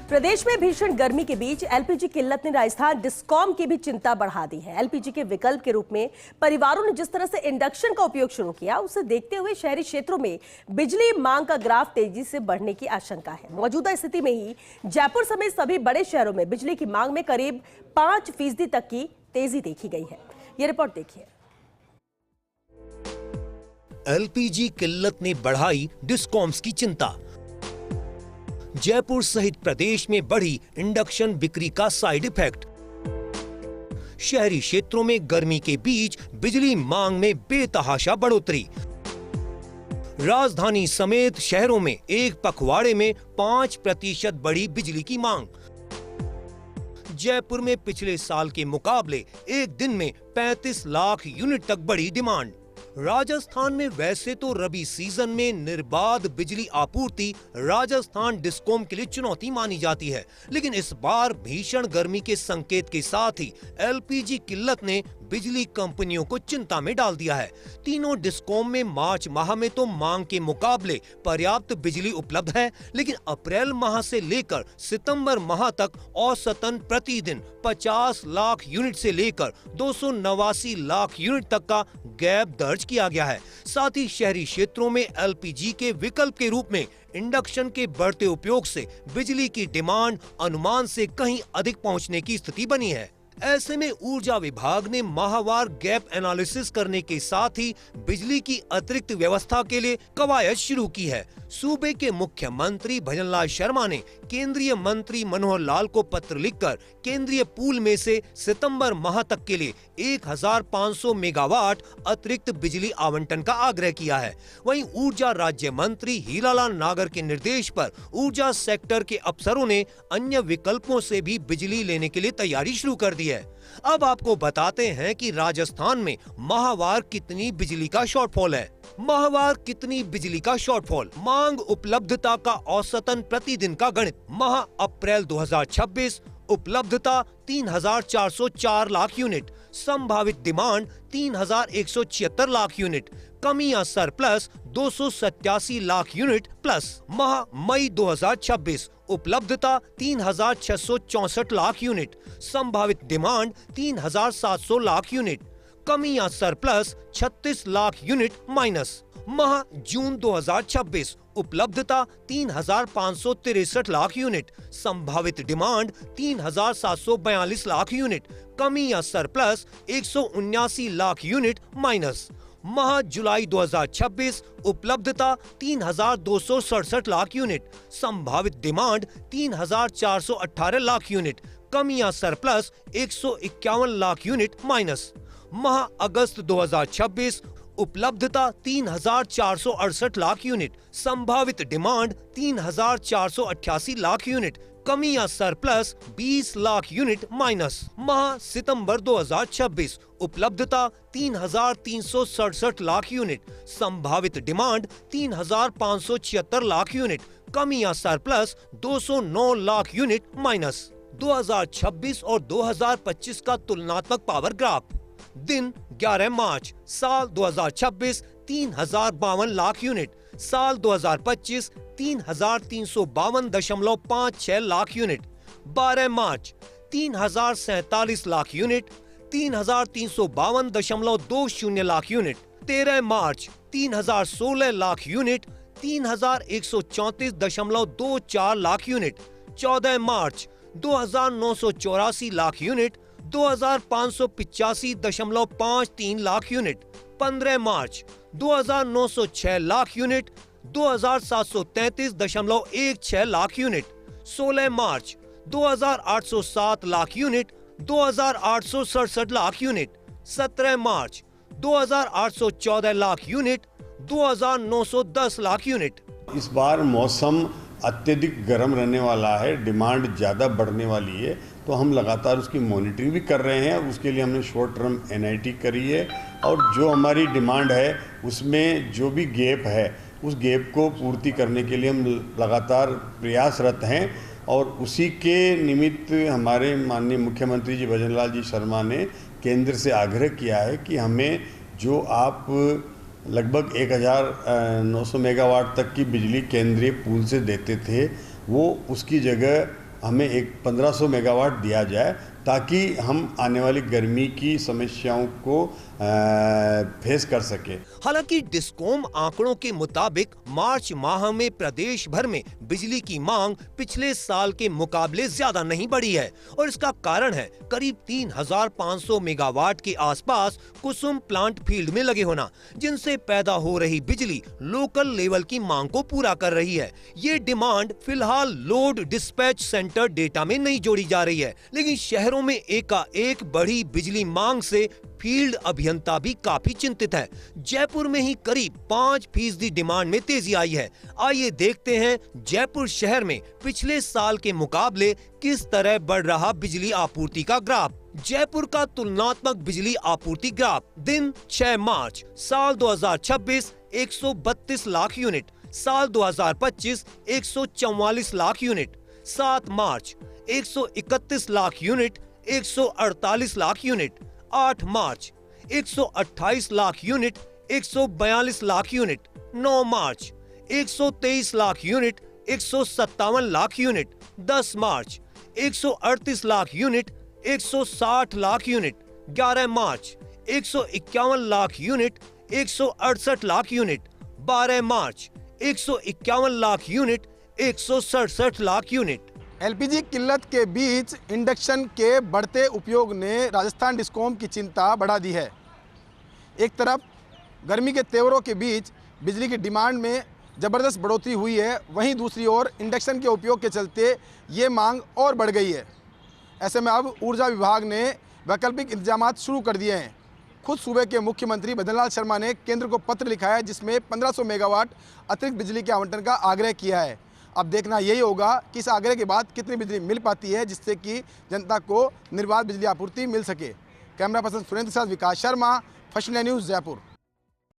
प्रदेश में भीषण गर्मी के बीच एलपीजी किल्लत ने राजस्थान डिस्कॉम की भी चिंता बढ़ा दी है। एलपीजी के विकल्प के रूप में परिवारों ने जिस तरह से इंडक्शन का उपयोग शुरू किया, उसे देखते हुए शहरी क्षेत्रों में बिजली मांग का ग्राफ तेजी से बढ़ने की आशंका है। मौजूदा स्थिति में ही जयपुर समेत सभी बड़े शहरों में बिजली की मांग में करीब 5% तक की तेजी देखी गई है। ये रिपोर्ट देखिए। एलपीजी किल्लत ने बढ़ाई डिस्कॉम्स की चिंता। जयपुर सहित प्रदेश में बढ़ी इंडक्शन बिक्री का साइड इफेक्ट। शहरी क्षेत्रों में गर्मी के बीच बिजली मांग में बेतहाशा बढ़ोतरी। राजधानी समेत शहरों में एक पखवाड़े में 5% बढ़ी बिजली की मांग। जयपुर में पिछले साल के मुकाबले एक दिन में 35 लाख यूनिट तक बढ़ी डिमांड। राजस्थान में वैसे तो रबी सीजन में निर्बाध बिजली आपूर्ति राजस्थान डिस्कॉम के लिए चुनौती मानी जाती है, लेकिन इस बार भीषण गर्मी के संकेत के साथ ही एलपीजी किल्लत ने बिजली कंपनियों को चिंता में डाल दिया है। तीनों डिस्कॉम में मार्च माह में तो मांग के मुकाबले पर्याप्त बिजली उपलब्ध है, लेकिन अप्रैल माह से लेकर सितंबर माह तक औसतन प्रतिदिन 50 लाख यूनिट से लेकर 289 लाख यूनिट तक का गैप दर्ज किया गया है। साथ ही शहरी क्षेत्रों में एलपीजी के विकल्प के रूप में इंडक्शन के बढ़ते उपयोग से बिजली की डिमांड अनुमान से कहीं अधिक पहुंचने की स्थिति बनी है। ऐसे में ऊर्जा विभाग ने माहवार गैप एनालिसिस करने के साथ ही बिजली की अतिरिक्त व्यवस्था के लिए कवायद शुरू की है। सूबे के मुख्यमंत्री भजनलाल शर्मा ने केंद्रीय मंत्री मनोहर लाल को पत्र लिखकर केंद्रीय पूल में से सितंबर माह तक के लिए 1500 मेगावाट अतिरिक्त बिजली आवंटन का आग्रह किया है। वहीं ऊर्जा राज्य मंत्री हीरालाल नागर के निर्देश पर ऊर्जा सेक्टर के अफसरों ने अन्य विकल्पों से भी बिजली लेने के लिए तैयारी शुरू कर दी है। अब आपको बताते हैं कि राजस्थान में माहवार कितनी बिजली का शॉर्टफॉल है। माहवार कितनी बिजली का शॉर्टफॉल। मांग उपलब्धता का औसतन प्रतिदिन का गणित। माह अप्रैल 2026 उपलब्धता 3404 लाख यूनिट, संभावित डिमांड 3176 लाख यूनिट, कमी या सरप्लस 287 लाख यूनिट प्लस। माह मई 2026 उपलब्धता 3664 लाख यूनिट, संभावित डिमांड 3700 लाख यूनिट, कमी या सरप्लस 36 लाख यूनिट माइनस। माह जून 2026 उपलब्धता 3563 लाख यूनिट, संभावित डिमांड 3742 लाख यूनिट, कमी या सरप्लस 179 लाख यूनिट माइनस। माह जुलाई 2026 उपलब्धता 3267 लाख यूनिट, संभावित डिमांड 3418 लाख यूनिट, कमी या सरप्लस 151 लाख यूनिट माइनस। माह अगस्त 2026 उपलब्धता 3468 लाख यूनिट, संभावित डिमांड 3488 लाख यूनिट, कमी या सरप्लस 20 लाख यूनिट माइनस। माह सितंबर 2026 उपलब्धता 3367 लाख यूनिट, संभावित डिमांड 3576 लाख यूनिट, कमी या सरप्लस 209 लाख यूनिट माइनस। 2026 और 2025 का तुलनात्मक पावर ग्राफ। दिन 11 मार्च, साल 2026 3052 लाख यूनिट, साल 2025 3352.56 लाख यूनिट। 12 मार्च 3047 लाख यूनिट, 3352.20 लाख यूनिट। 13 मार्च 3016 लाख यूनिट, 3134.24 लाख यूनिट। 14 मार्च 2984 लाख यूनिट, 2585.53 लाख यूनिट। 15 मार्च 2906 लाख यूनिट, 2733.16 लाख यूनिट। 16 मार्च 2807 लाख यूनिट, 2867 लाख यूनिट। 17 मार्च 2814 लाख यूनिट, 2910 लाख यूनिट। इस बार मौसम अत्यधिक गर्म रहने वाला है, डिमांड ज़्यादा बढ़ने वाली है, तो हम लगातार उसकी मॉनिटरिंग भी कर रहे हैं। उसके लिए हमने शॉर्ट टर्म एनआईटी करी है और जो हमारी डिमांड है उसमें जो भी गैप है उस गैप को पूर्ति करने के लिए हम लगातार प्रयासरत हैं। और उसी के निमित्त हमारे माननीय मुख्यमंत्री जी भजनलाल जी शर्मा ने केंद्र से आग्रह किया है कि हमें जो आप लगभग 1900 मेगावाट तक की बिजली केंद्रीय पूल से देते थे, वो उसकी जगह हमें एक 1500 मेगावाट दिया जाए ताकि हम आने वाली गर्मी की समस्याओं को फेस कर सके। हालांकि डिस्कॉम आंकड़ों के मुताबिक मार्च माह में प्रदेश भर में बिजली की मांग पिछले साल के मुकाबले ज्यादा नहीं बढ़ी है और इसका कारण है करीब 3500 मेगावाट के आसपास कुसुम प्लांट फील्ड में लगे होना, जिनसे पैदा हो रही बिजली लोकल लेवल की मांग को पूरा कर रही है। ये डिमांड फिलहाल लोड डिस्पैच सेंटर डेटा में नहीं जोड़ी जा रही है, लेकिन शहरों में एकाएक बढ़ी बिजली मांग से फील्ड अभियंता भी काफी चिंतित है। जयपुर में ही करीब 5% डिमांड में तेजी आई है। आइए देखते हैं जयपुर शहर में पिछले साल के मुकाबले किस तरह बढ़ रहा बिजली आपूर्ति का ग्राफ। जयपुर का तुलनात्मक बिजली आपूर्ति ग्राफ। दिन 6 मार्च साल 2026 132 लाख यूनिट, साल 2025 144 लाख यूनिट, 7 मार्च 131 लाख यूनिट, 148 लाख यूनिट, 8 मार्च 128 लाख यूनिट, 142 लाख यूनिट, 9 मार्च 123 लाख यूनिट, 157 लाख यूनिट, 10 मार्च 138 लाख यूनिट, 160 लाख यूनिट, 11 मार्च 151 लाख यूनिट, 168 लाख यूनिट, 12 मार्च 151 lakh unit, 167 lakh unit. LPG किल्लत के बीच इंडक्शन के बढ़ते उपयोग ने राजस्थान डिस्कॉम की चिंता बढ़ा दी है। एक तरफ गर्मी के तेवरों के बीच बिजली की डिमांड में ज़बरदस्त बढ़ोतरी हुई है, वहीं दूसरी ओर इंडक्शन के उपयोग के चलते ये मांग और बढ़ गई है। ऐसे में अब ऊर्जा विभाग ने वैकल्पिक इंतजाम शुरू कर दिए हैं। खुद सूबे के मुख्यमंत्री भजनलाल शर्मा ने केंद्र को पत्र लिखा है, जिसमें 1500 मेगावाट अतिरिक्त बिजली के आवंटन का आग्रह किया है। अब देखना यही होगा कि इस आग्रह के बाद कितनी बिजली मिल पाती है, जिससे कि जनता को निर्बाध बिजली आपूर्ति मिल सके। कैमरा पर्सन सुरेंद्र के साथ Vikas Sharma, First India News, Jaipur.